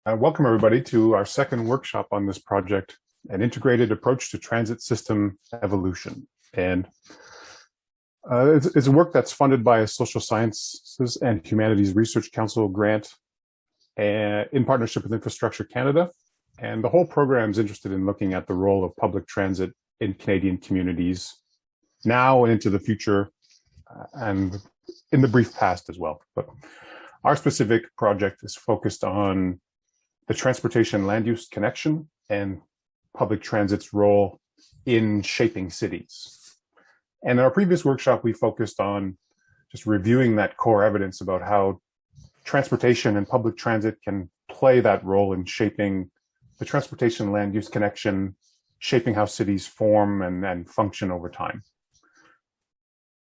Welcome everybody to our second workshop on this project, an integrated approach to transit system evolution. And it's a work that's funded by a Social Sciences and Humanities Research Council grant in partnership with Infrastructure Canada. And the whole program is interested in looking at the role of public transit in Canadian communities now and into the future, and in the brief past as well. But our specific project is focused on the transportation land use connection and public transit's role in shaping cities. And in our previous workshop, we focused on just reviewing that core evidence about how transportation and public transit can play that role in shaping the transportation land use connection, shaping how cities form and function over time.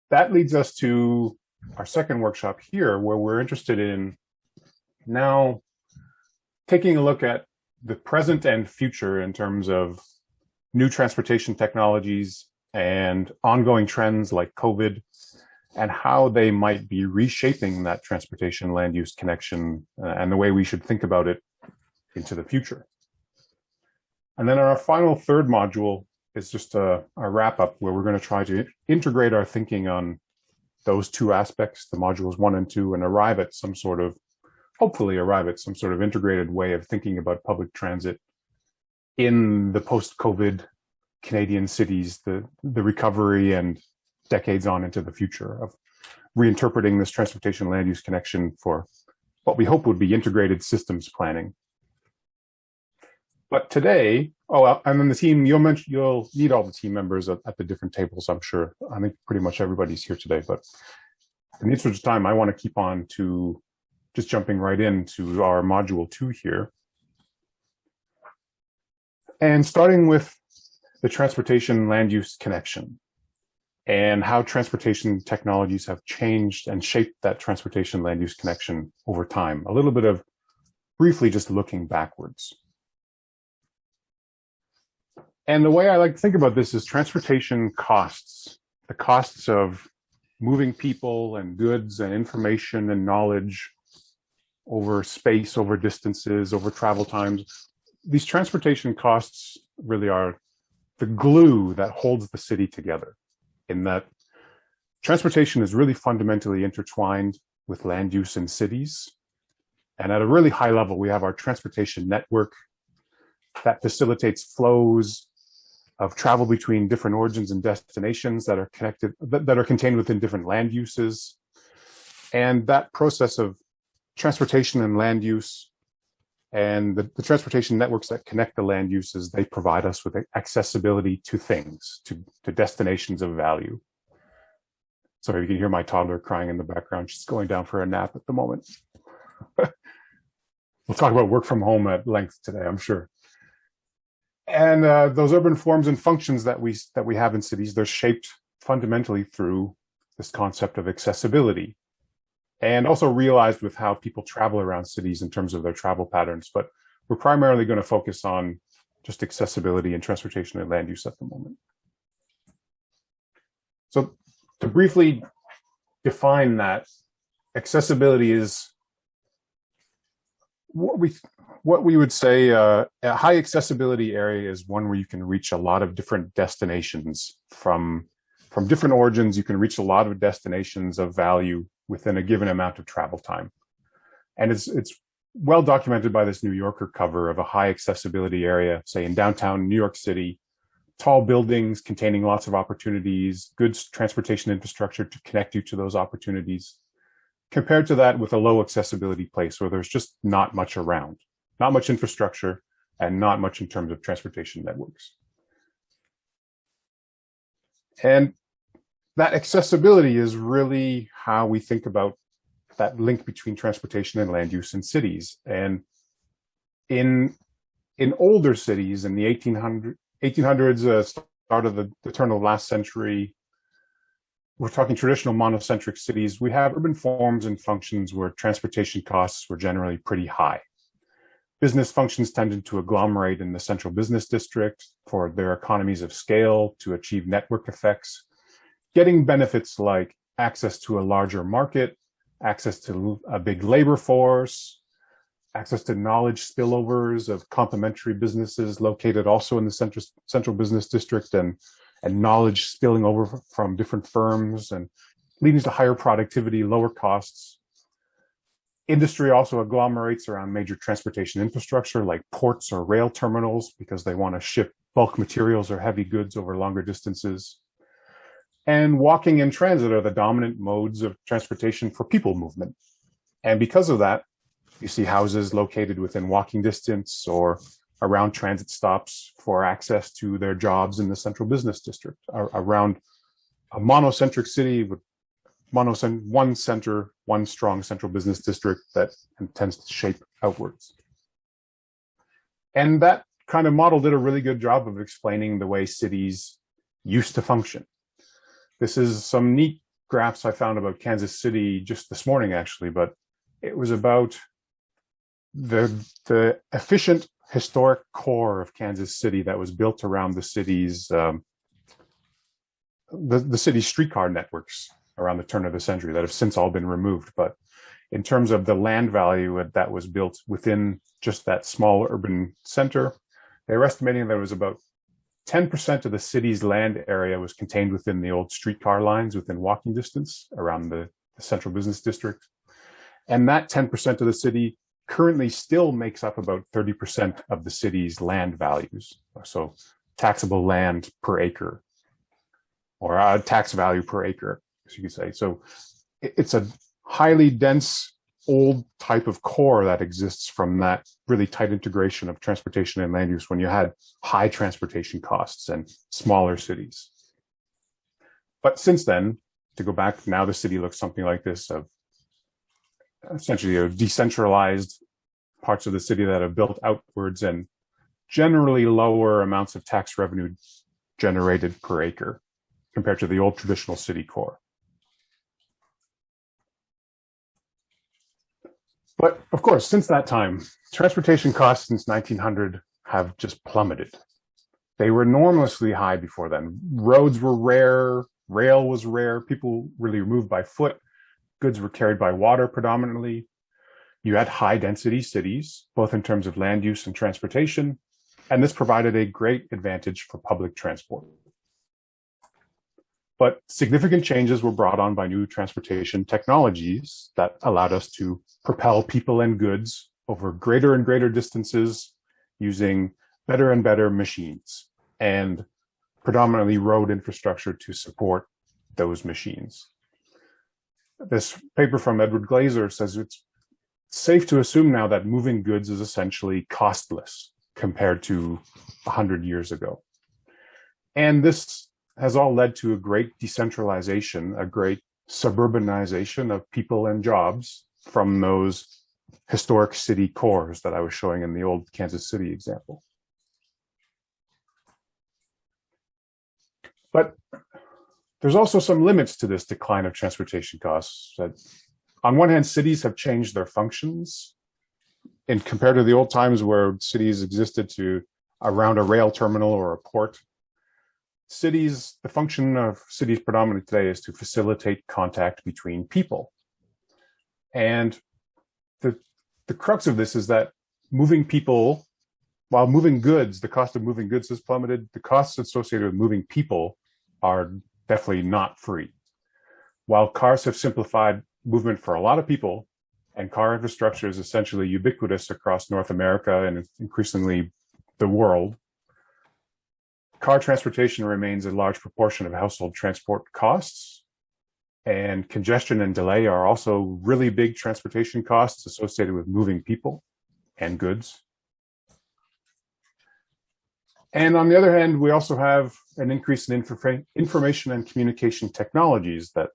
That leads us to our second workshop here, where we're interested in now taking a look at the present and future in terms of new transportation technologies and ongoing trends like COVID, and how they might be reshaping that transportation land use connection and the way we should think about it into the future. And then our final third module is just a wrap up where we're going to try to integrate our thinking on those two aspects, the modules 1 and 2, and hopefully arrive at some sort of integrated way of thinking about public transit in the post-COVID Canadian cities, the recovery and decades on into the future of reinterpreting this transportation land use connection for what we hope would be integrated systems planning. But today, and then the team, you'll need all the team members at the different tables, I'm sure. I think pretty much everybody's here today, but in the interest of time, I want to keep on to just jumping right into our module 2 here. And starting with the transportation land use connection and how transportation technologies have changed and shaped that transportation land use connection over time. A little bit of briefly just looking backwards. And the way I like to think about this is transportation costs, the costs of moving people and goods and information and knowledge over space, over distances, over travel times. These transportation costs really are the glue that holds the city together, in that transportation is really fundamentally intertwined with land use in cities. And at a really high level, we have our transportation network that facilitates flows of travel between different origins and destinations that are connected, that are contained within different land uses. And that process of transportation and land use and the transportation networks that connect the land uses, they provide us with accessibility to things, to destinations of value. Sorry, you can hear my toddler crying in the background. She's going down for a nap at the moment. We'll talk about work from home at length today, I'm sure. And those urban forms and functions that we have in cities, they're shaped fundamentally through this concept of accessibility, and also realized with how people travel around cities in terms of their travel patterns. But we're primarily going to focus on just accessibility and transportation and land use at the moment. So to briefly define that, accessibility is what we would say a high accessibility area is one where you can reach a lot of different destinations from different origins. You can reach a lot of destinations of value within a given amount of travel time. And it's well documented by this New Yorker cover of a high accessibility area, say in downtown New York City, tall buildings containing lots of opportunities, good transportation infrastructure to connect you to those opportunities, compared to that with a low accessibility place where there's just not much around, not much infrastructure, and not much in terms of transportation networks. And that accessibility is really how we think about that link between transportation and land use in cities. And in older cities, in the 1800s, start of the turn of the last century, we're talking traditional monocentric cities, we have urban forms and functions where transportation costs were generally pretty high. Business functions tended to agglomerate in the central business district for their economies of scale to achieve network effects, getting benefits like access to a larger market, access to a big labor force, access to knowledge spillovers of complementary businesses located also in the central business district, and knowledge spilling over from different firms and leading to higher productivity, lower costs. Industry also agglomerates around major transportation infrastructure like ports or rail terminals because they want to ship bulk materials or heavy goods over longer distances. And walking and transit are the dominant modes of transportation for people movement. And because of that, you see houses located within walking distance or around transit stops for access to their jobs in the central business district, around a monocentric city with one center, one strong central business district that tends to shape outwards. And that kind of model did a really good job of explaining the way cities used to function. This is some neat graphs I found about Kansas City just this morning, actually, but it was about the efficient historic core of Kansas City that was built around the city's the city's streetcar networks around the turn of the century that have since all been removed. But in terms of the land value that was built within just that small urban center, they were estimating there was about 10% of the city's land area was contained within the old streetcar lines within walking distance around the central business district. And that 10% of the city currently still makes up about 30% of the city's land values. So taxable land per acre, or tax value per acre, as you could say. So it's a highly dense old type of core that exists from that really tight integration of transportation and land use when you had high transportation costs and smaller cities. But since then, to go back, now the city looks something like this, of essentially decentralized parts of the city that have built outwards and generally lower amounts of tax revenue generated per acre compared to the old traditional city core. But of course, since that time, transportation costs since 1900 have just plummeted. They were enormously high before then. Roads were rare, rail was rare, people really moved by foot, goods were carried by water predominantly. You had high density cities, both in terms of land use and transportation, and this provided a great advantage for public transport. But significant changes were brought on by new transportation technologies that allowed us to propel people and goods over greater and greater distances using better and better machines and predominantly road infrastructure to support those machines. This paper from Edward Glaser says it's safe to assume now that moving goods is essentially costless compared to 100 years ago. And this has all led to a great decentralization, a great suburbanization of people and jobs from those historic city cores that I was showing in the old Kansas City example. But there's also some limits to this decline of transportation costs. That on one hand, cities have changed their functions, and compared to the old times where cities existed to around a rail terminal or a port. Cities, the function of cities predominantly today is to facilitate contact between people. And the crux of this is that moving people, while moving goods, the cost of moving goods has plummeted, the costs associated with moving people are definitely not free. While cars have simplified movement for a lot of people, and car infrastructure is essentially ubiquitous across North America and increasingly the world, car transportation remains a large proportion of household transport costs, and congestion and delay are also really big transportation costs associated with moving people and goods. And on the other hand, we also have an increase in information and communication technologies that,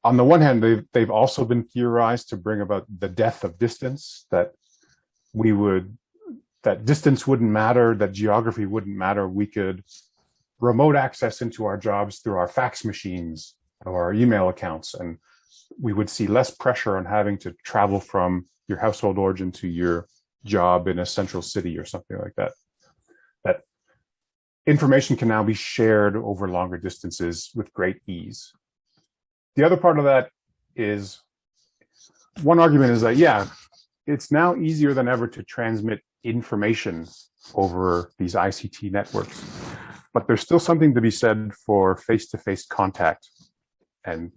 on the one hand, they've also been theorized to bring about the death of distance, that distance wouldn't matter, that geography wouldn't matter. We could remote access into our jobs through our fax machines or our email accounts, and we would see less pressure on having to travel from your household origin to your job in a central city or something like that. That information can now be shared over longer distances with great ease. The other part of that is, one argument is that, yeah, it's now easier than ever to transmit information over these ICT networks. But there's still something to be said for face-to-face contact. And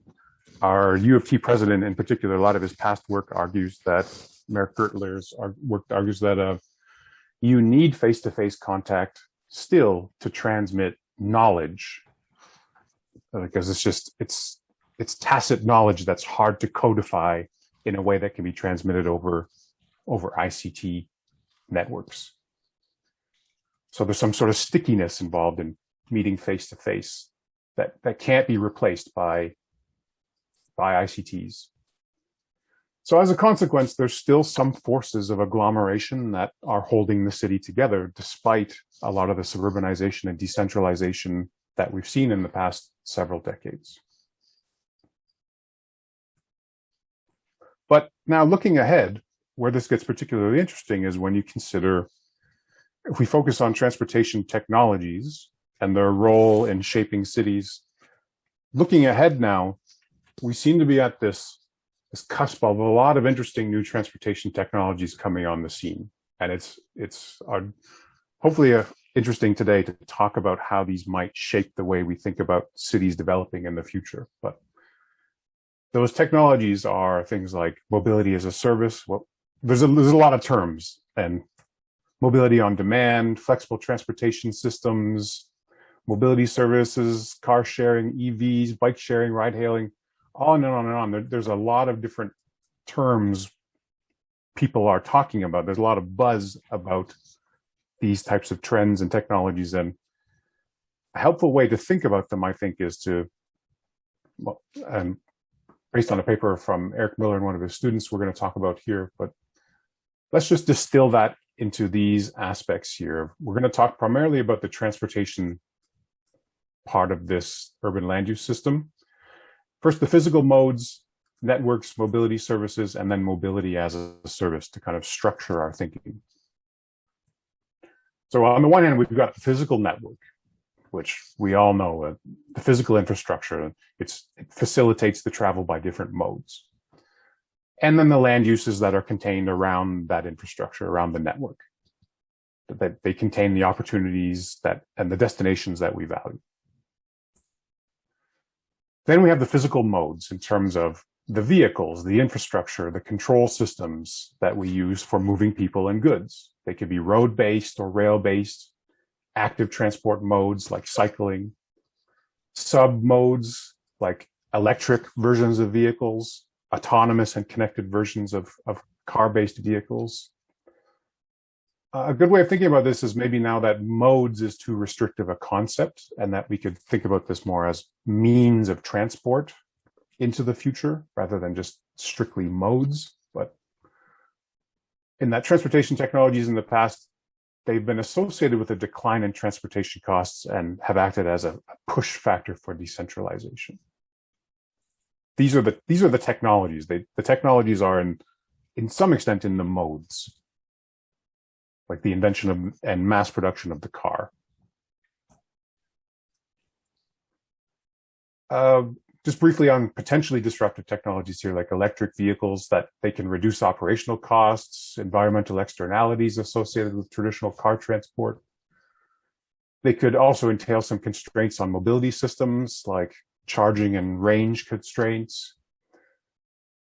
our U of T president in particular, a lot of his past work argues that, Mayor Gertler's work argues that you need face-to-face contact still to transmit knowledge, because it's tacit knowledge that's hard to codify in a way that can be transmitted over ICT networks. So there's some sort of stickiness involved in meeting face to face that can't be replaced by ICTs. So as a consequence, there's still some forces of agglomeration that are holding the city together, despite a lot of the suburbanization and decentralization that we've seen in the past several decades. But now looking ahead, where this gets particularly interesting is when you consider, if we focus on transportation technologies and their role in shaping cities, looking ahead now, we seem to be at this cusp of a lot of interesting new transportation technologies coming on the scene. And it's hopefully interesting today to talk about how these might shape the way we think about cities developing in the future. But those technologies are things like mobility as a service. Well, there's a lot of terms, and mobility on demand, flexible transportation systems, mobility services, car sharing, EVs, bike sharing, ride hailing, on and on and on. There's a lot of different terms people are talking about. There's a lot of buzz about these types of trends and technologies. And a helpful way to think about them, I think, is to, well, and based on a paper from Eric Miller and one of his students we're going to talk about here, but let's just distill that into these aspects here. We're going to talk primarily about the transportation part of this urban land use system. First, the physical modes, networks, mobility services, and then mobility as a service to kind of structure our thinking. So on the one hand, we've got the physical network, which we all know, the physical infrastructure. It facilitates the travel by different modes. And then the land uses that are contained around that infrastructure, around the network. That they contain the opportunities and the destinations that we value. Then we have the physical modes in terms of the vehicles, the infrastructure, the control systems that we use for moving people and goods. They could be road-based or rail-based, active transport modes like cycling, sub-modes like electric versions of vehicles, autonomous and connected versions of car-based vehicles. A good way of thinking about this is maybe now that modes is too restrictive a concept, and that we could think about this more as means of transport into the future rather than just strictly modes. But in that transportation technologies in the past, they've been associated with a decline in transportation costs and have acted as a push factor for decentralization. These are the technologies. The technologies are in some extent in the modes, like the invention of and mass production of the car. Just briefly on potentially disruptive technologies here, like electric vehicles, that they can reduce operational costs, environmental externalities associated with traditional car transport. They could also entail some constraints on mobility systems, like charging and range constraints.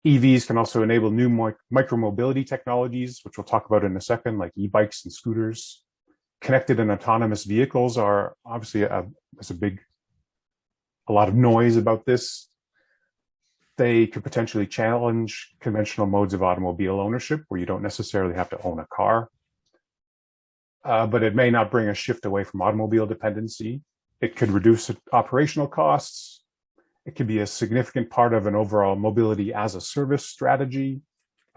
EVs can also enable new micromobility technologies, which we'll talk about in a second, like e-bikes and scooters. Connected and autonomous vehicles are obviously there's a lot of noise about this. They could potentially challenge conventional modes of automobile ownership, where you don't necessarily have to own a car. But it may not bring a shift away from automobile dependency. It could reduce operational costs. It could be a significant part of an overall mobility as a service strategy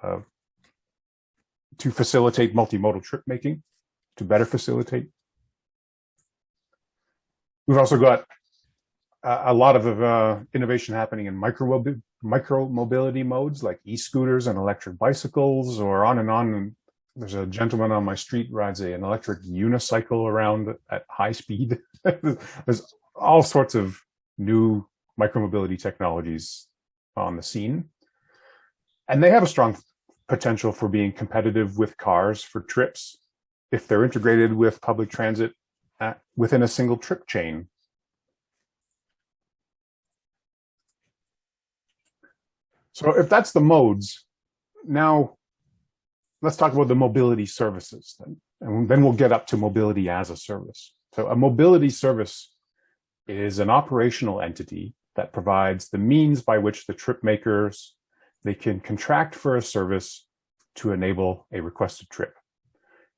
to facilitate multimodal trip making, to better facilitate. We've also got a lot of innovation happening in micro mobility modes like e-scooters and electric bicycles, or on and on. And there's a gentleman on my street rides an electric unicycle around at high speed. There's all sorts of new micromobility technologies on the scene, and they have a strong potential for being competitive with cars for trips if they're integrated with public transit within a single trip chain. So if that's the modes, now let's talk about the mobility services, and then we'll get up to mobility as a service. So a mobility service is an operational entity that provides the means by which the trip makers, they can contract for a service to enable a requested trip.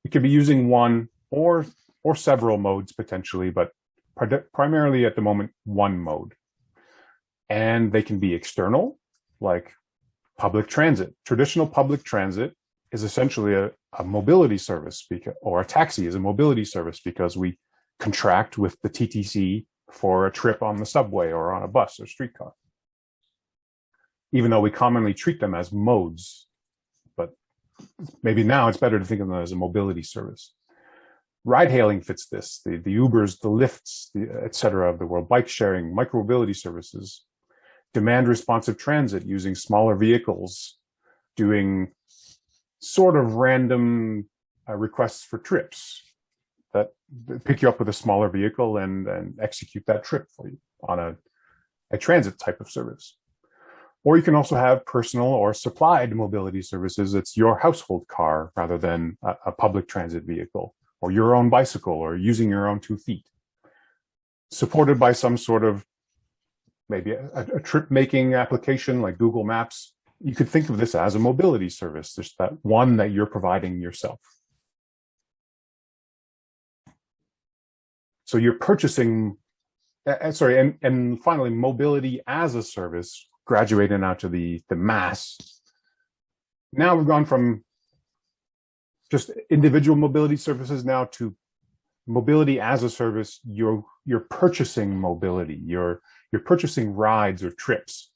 It could be using one or several modes potentially, but primarily at the moment, one mode. And they can be external, like public transit. Traditional public transit is essentially a mobility service, or a taxi is a mobility service because we contract with the TTC for a trip on the subway or on a bus or streetcar, even though we commonly treat them as modes. But maybe now it's better to think of them as a mobility service. Ride hailing fits this, the Ubers, the Lyfts, et cetera of the world, bike sharing, micromobility services, demand responsive transit using smaller vehicles, doing sort of random requests for trips that pick you up with a smaller vehicle and execute that trip for you on a transit type of service. Or you can also have personal or supplied mobility services. It's your household car rather than a public transit vehicle, or your own bicycle, or using your own 2 feet, supported by some sort of maybe a trip making application like Google Maps. You could think of this as a mobility service, just that one that you're providing yourself. So you're purchasing, and finally, mobility as a service, graduating out to the mass. Now we've gone from just individual mobility services now to mobility as a service. You're purchasing mobility. You're purchasing rides or trips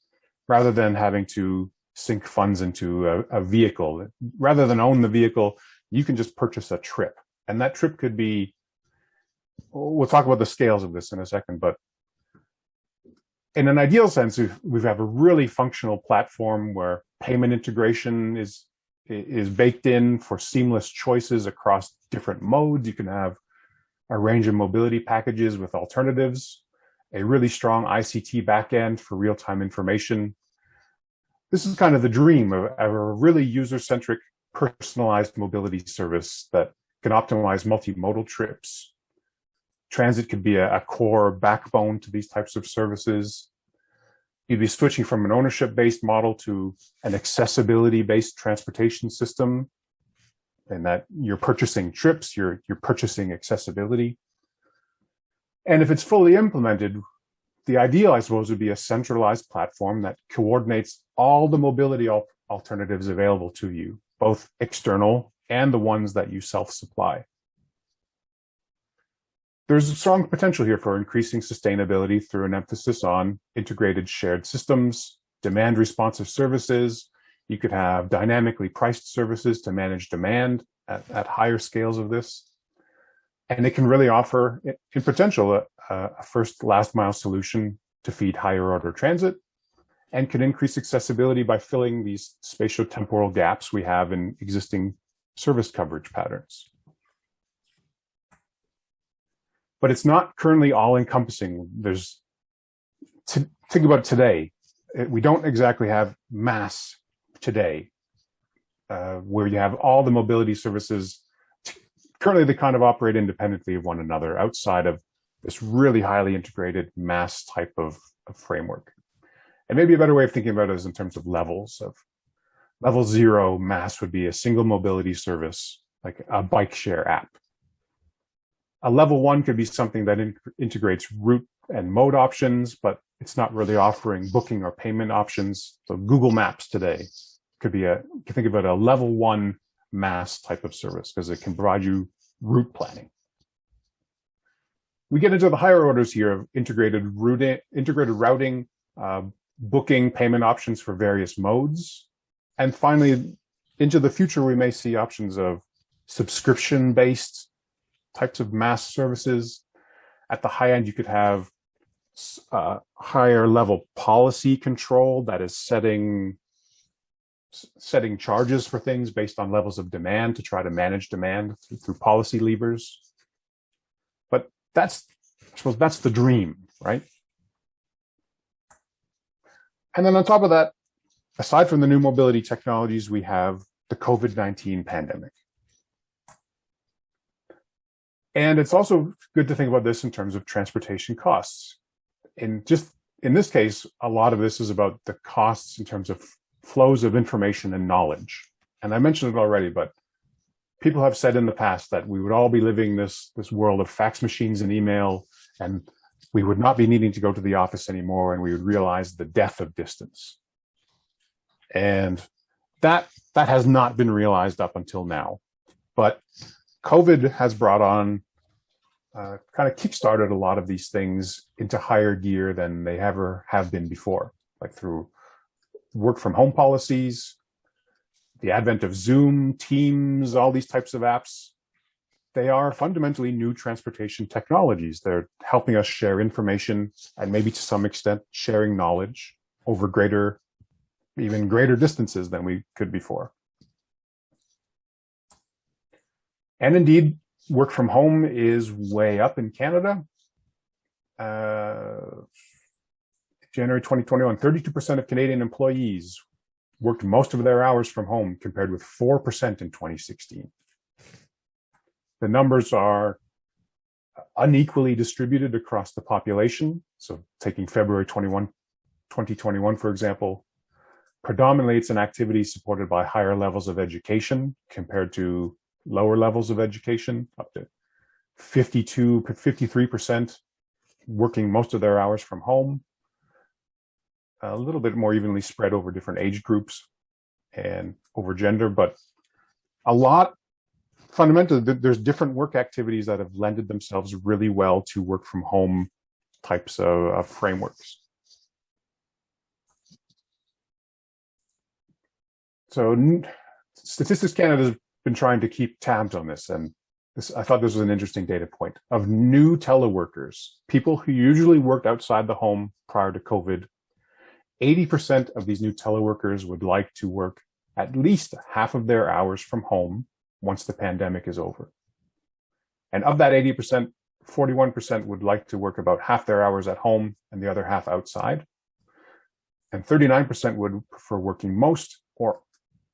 rather than having to sink funds into a vehicle. Rather than own the vehicle, you can just purchase a trip. And that trip could be, we'll talk about the scales of this in a second, but in an ideal sense, we have a really functional platform where payment integration is baked in for seamless choices across different modes. You can have a range of mobility packages with alternatives, a really strong ICT backend for real-time information. This is kind of the dream of a really user-centric, personalized mobility service that can optimize multimodal trips. Transit could be a core backbone to these types of services. You'd be switching from an ownership-based model to an accessibility-based transportation system, and that you're purchasing trips, you're purchasing accessibility. And if it's fully implemented, the ideal, I suppose, would be a centralized platform that coordinates all the mobility alternatives available to you, both external and the ones that you self-supply. There's a strong potential here for increasing sustainability through an emphasis on integrated shared systems, demand responsive services. You could have dynamically priced services to manage demand at higher scales of this. And it can really offer, in potential, a first last mile solution to feed higher order transit, and can increase accessibility by filling these spatio-temporal gaps we have in existing service coverage patterns. But it's not currently all-encompassing. Think about today. We don't exactly have mass today, where you have all the mobility services. Currently, they kind of operate independently of one another outside of this really highly integrated mass type of framework. And maybe a better way of thinking about it is in terms of levels. Of level 0 mass would be a single mobility service, like a bike share app. A level 1 could be something that integrates route and mode options, but it's not really offering booking or payment options. So Google Maps today could be you can think of it a level 1 mass type of service because it can provide you route planning. We get into the higher orders here of integrated routing, booking, payment options for various modes. And finally, into the future, we may see options of subscription-based types of mass services. At the high end, you could have higher level policy control that is setting setting charges for things based on levels of demand to try to manage demand through policy levers. But I suppose that's the dream, right? And then on top of that, aside from the new mobility technologies, we have the COVID-19 pandemic. And it's also good to think about this in terms of transportation costs. In this case, a lot of this is about the costs in terms of flows of information and knowledge. And I mentioned it already, but people have said in the past that we would all be living this world of fax machines and email, and we would not be needing to go to the office anymore, and we would realize the death of distance. And that has not been realized up until now. But COVID has brought on, kind of kickstarted a lot of these things into higher gear than they ever have been before, like through work from home policies, the advent of Zoom, Teams, all these types of apps. They are fundamentally new transportation technologies. They're helping us share information and maybe to some extent sharing knowledge over even greater distances than we could before. And indeed, work from home is way up in Canada. January 2021, 32% of Canadian employees worked most of their hours from home, compared with 4% in 2016. The numbers are unequally distributed across the population. So taking February 2021, for example, predominantly it's an activity supported by higher levels of education compared to lower levels of education, up to 53% working most of their hours from home, a little bit more evenly spread over different age groups and over gender, but a lot, fundamentally, there's different work activities that have lended themselves really well to work from home types of frameworks. So Statistics Canada has been trying to keep tabs on this, and I thought this was an interesting data point. Of new teleworkers, people who usually worked outside the home prior to COVID, 80% of these new teleworkers would like to work at least half of their hours from home once the pandemic is over. And of that 80%, 41% would like to work about half their hours at home and the other half outside. And 39% would prefer working most,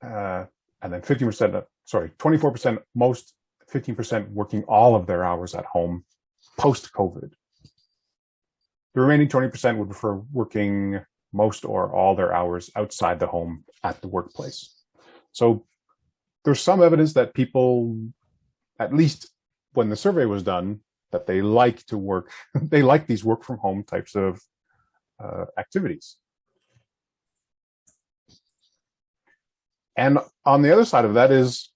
and then 24% most, 15% working all of their hours at home post-COVID. The remaining 20% would prefer working most or all their hours outside the home at the workplace. So there's some evidence that people, at least when the survey was done, that they like to work, they like these work from home types of activities. And on the other side of that is,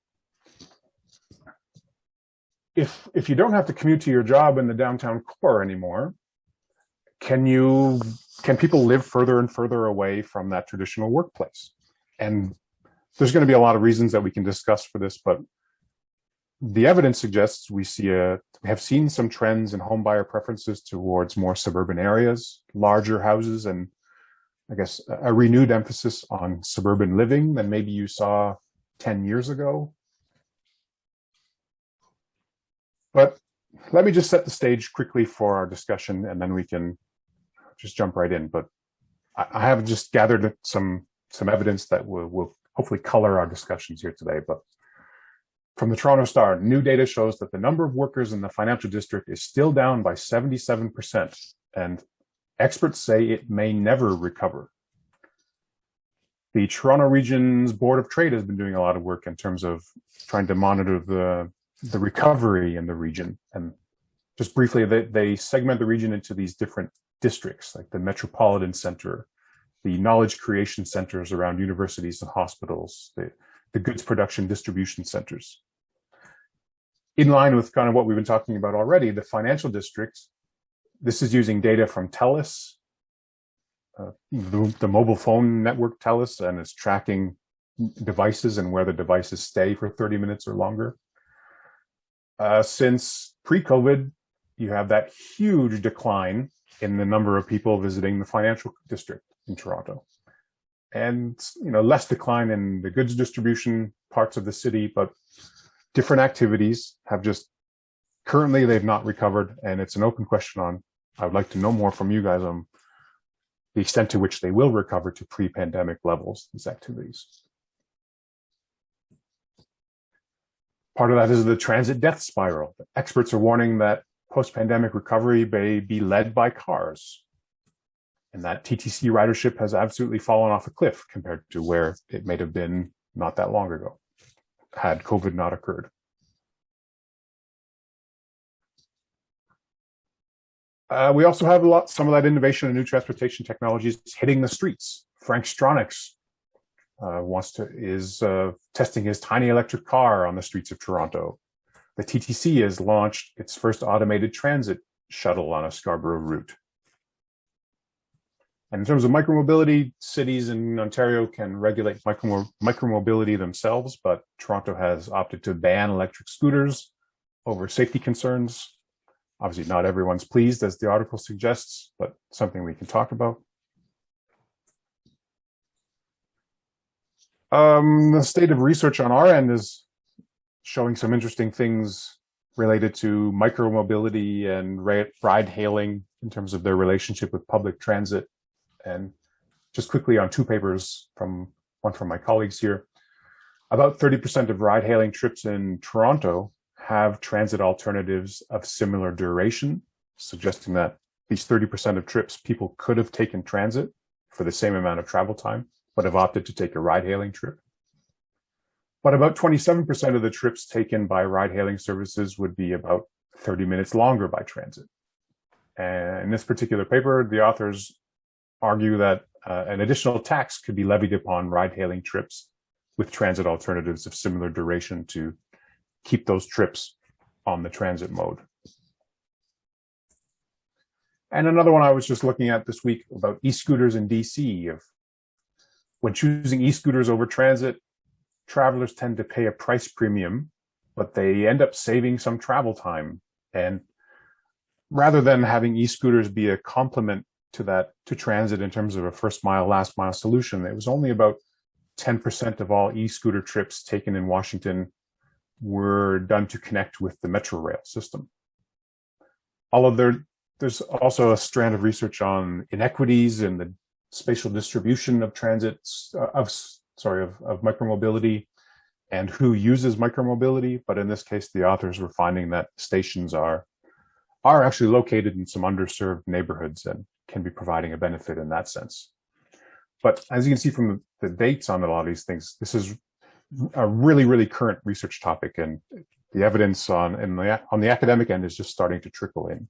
if you don't have to commute to your job in the downtown core anymore, can people live further and further away from that traditional workplace? And there's going to be a lot of reasons that we can discuss for this, but the evidence suggests we have seen some trends in home buyer preferences towards more suburban areas, larger houses, and I guess a renewed emphasis on suburban living than maybe you saw 10 years ago. But let me just set the stage quickly for our discussion, and then we can just jump right in. But I have just gathered some evidence that will hopefully color our discussions here today. But from the Toronto Star, new data shows that the number of workers in the financial district is still down by 77%, and experts say it may never recover. The Toronto Region's Board of Trade has been doing a lot of work in terms of trying to monitor the recovery in the region. And just briefly, they segment the region into these different districts, like the Metropolitan Center, the knowledge creation centers around universities and hospitals, the goods production distribution centers. In line with kind of what we've been talking about already, the financial district, this is using data from TELUS, the mobile phone network TELUS, and it's tracking devices and where the devices stay for 30 minutes or longer. Since pre-COVID, you have that huge decline in the number of people visiting the financial district in Toronto. and less decline in the goods distribution parts of the city, but different activities have just currently they've not recovered, and it's an open question on. I would like to know more from you guys on the extent to which they will recover to pre-pandemic levels, these activities. Part of that is the transit death spiral. Experts are warning that post-pandemic recovery may be led by cars, and that TTC ridership has absolutely fallen off a cliff compared to where it may have been not that long ago, had COVID not occurred. We also have some of that innovation and new transportation technologies hitting the streets. Frank Stronach's is testing his tiny electric car on the streets of Toronto. The TTC has launched its first automated transit shuttle on a Scarborough route. And in terms of micromobility, cities in Ontario can regulate micromobility themselves, but Toronto has opted to ban electric scooters over safety concerns. Obviously, not everyone's pleased, as the article suggests, but something we can talk about. The state of research on our end is showing some interesting things related to micromobility and ride hailing in terms of their relationship with public transit. And just quickly on two papers, one from my colleagues here, about 30% of ride hailing trips in Toronto have transit alternatives of similar duration, suggesting that these 30% of trips people could have taken transit for the same amount of travel time, but have opted to take a ride-hailing trip. But about 27% of the trips taken by ride-hailing services would be about 30 minutes longer by transit. And in this particular paper, the authors argue that an additional tax could be levied upon ride-hailing trips with transit alternatives of similar duration to keep those trips on the transit mode. And another one I was just looking at this week about e-scooters in DC. When choosing e-scooters over transit, travelers tend to pay a price premium, but they end up saving some travel time. And rather than having e-scooters be a complement to transit in terms of a first mile, last mile solution, it was only about 10% of all e-scooter trips taken in Washington were done to connect with the Metro Rail system. There's also a strand of research on inequities in the spatial distribution of of micromobility and who uses micromobility. But in this case, the authors were finding that stations are actually located in some underserved neighborhoods and can be providing a benefit in that sense. But as you can see from the dates on a lot of these things, this is a really, really current research topic, and the evidence on the academic end is just starting to trickle in.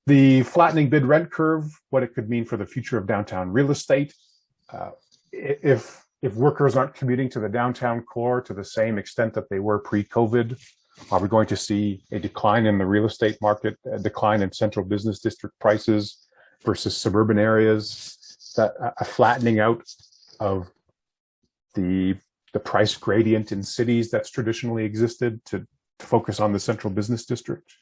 The flattening bid rent curve, what it could mean for the future of downtown real estate. If workers aren't commuting to the downtown core to the same extent that they were pre-COVID, are we going to see a decline in the real estate market, a decline in central business district prices versus suburban areas, a flattening out of the price gradient in cities that's traditionally existed to focus on the central business district?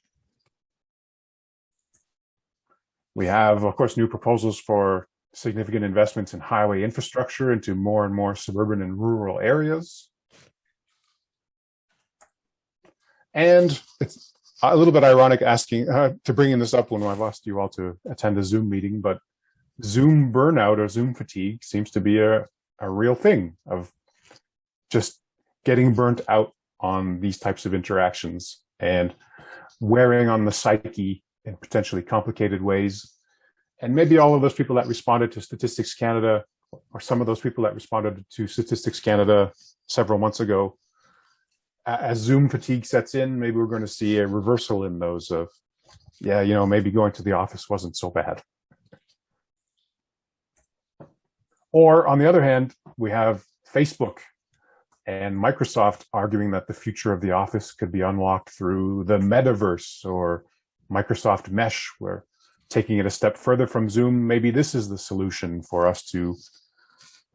We have, of course, new proposals for significant investments in highway infrastructure into more and more suburban and rural areas. And it's a little bit ironic asking to bring in this up when I've asked you all to attend a Zoom meeting, but Zoom burnout or Zoom fatigue seems to be a real thing of just getting burnt out on these types of interactions and wearing on the psyche in potentially complicated ways. And maybe all of those people that responded to Statistics Canada, or some of those people that responded to Statistics Canada several months ago, as Zoom fatigue sets in, maybe we're going to see a reversal in those of, maybe going to the office wasn't so bad. Or on the other hand, we have Facebook and Microsoft arguing that the future of the office could be unlocked through the metaverse or Microsoft Mesh, where taking it a step further from Zoom, maybe this is the solution for us to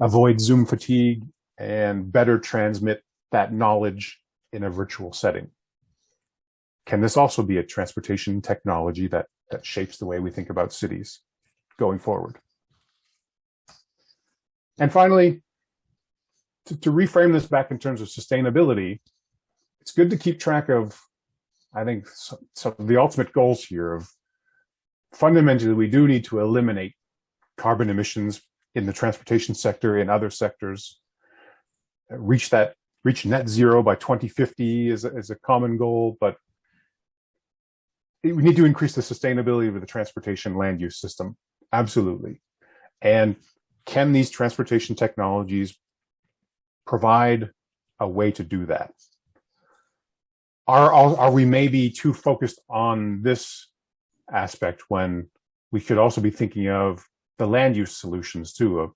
avoid Zoom fatigue and better transmit that knowledge in a virtual setting. Can this also be a transportation technology that that shapes the way we think about cities going forward. And finally, to reframe this back in terms of sustainability, it's good to keep track of, I think, some of the ultimate goals here of fundamentally, we do need to eliminate carbon emissions in the transportation sector, in other sectors, reach net zero by 2050 is a common goal, but we need to increase the sustainability of the transportation land use system. Absolutely. And can these transportation technologies provide a way to do that? Are we maybe too focused on this aspect when we could also be thinking of the land use solutions too?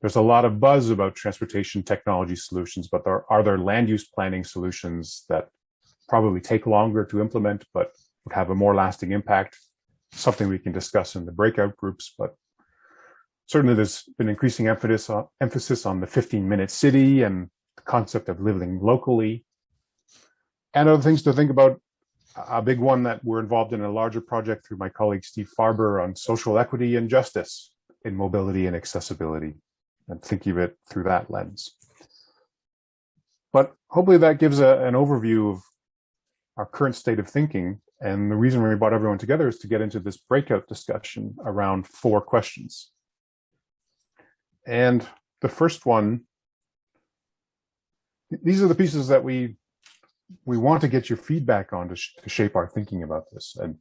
There's a lot of buzz about transportation technology solutions, but are there land use planning solutions that probably take longer to implement, but would have a more lasting impact? Something we can discuss in the breakout groups, but certainly there's been increasing emphasis on the 15-minute city and the concept of living locally. And other things to think about, a big one that we're involved in a larger project through my colleague Steve Farber on social equity and justice in mobility and accessibility, and thinking of it through that lens. But hopefully that gives an overview of our current state of thinking. And the reason we brought everyone together is to get into this breakout discussion around 4 questions. And the first one, these are the pieces that we want to get your feedback on to shape our thinking about this. And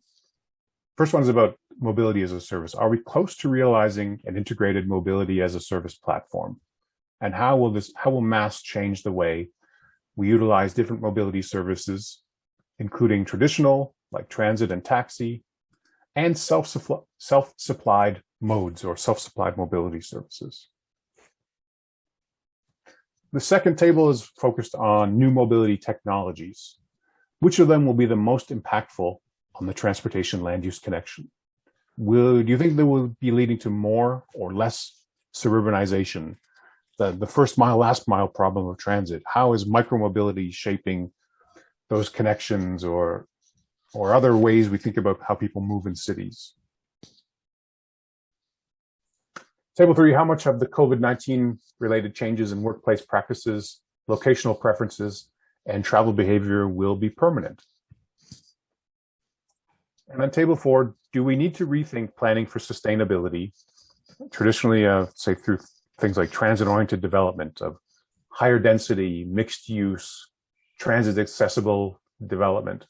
first one is about mobility as a service. Are we close to realizing an integrated mobility as a service platform? And how will MAS change the way we utilize different mobility services, including traditional, like transit and taxi, and self-supplied modes or self-supplied mobility services? The second table is focused on new mobility technologies. Which of them will be the most impactful on the transportation land use connection? Do you think they will be leading to more or less suburbanization? The first mile, last mile problem of transit. How is micromobility shaping those connections or other ways we think about how people move in cities? Table 3, how much of the COVID-19 related changes in workplace practices, locational preferences, and travel behavior will be permanent? And then table 4, do we need to rethink planning for sustainability, traditionally, say through things like transit-oriented development of higher density, mixed use, transit accessible development?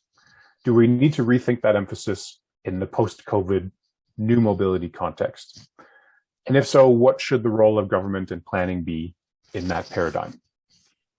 Do we need to rethink that emphasis in the post-COVID new mobility context? And if so, what should the role of government and planning be in that paradigm?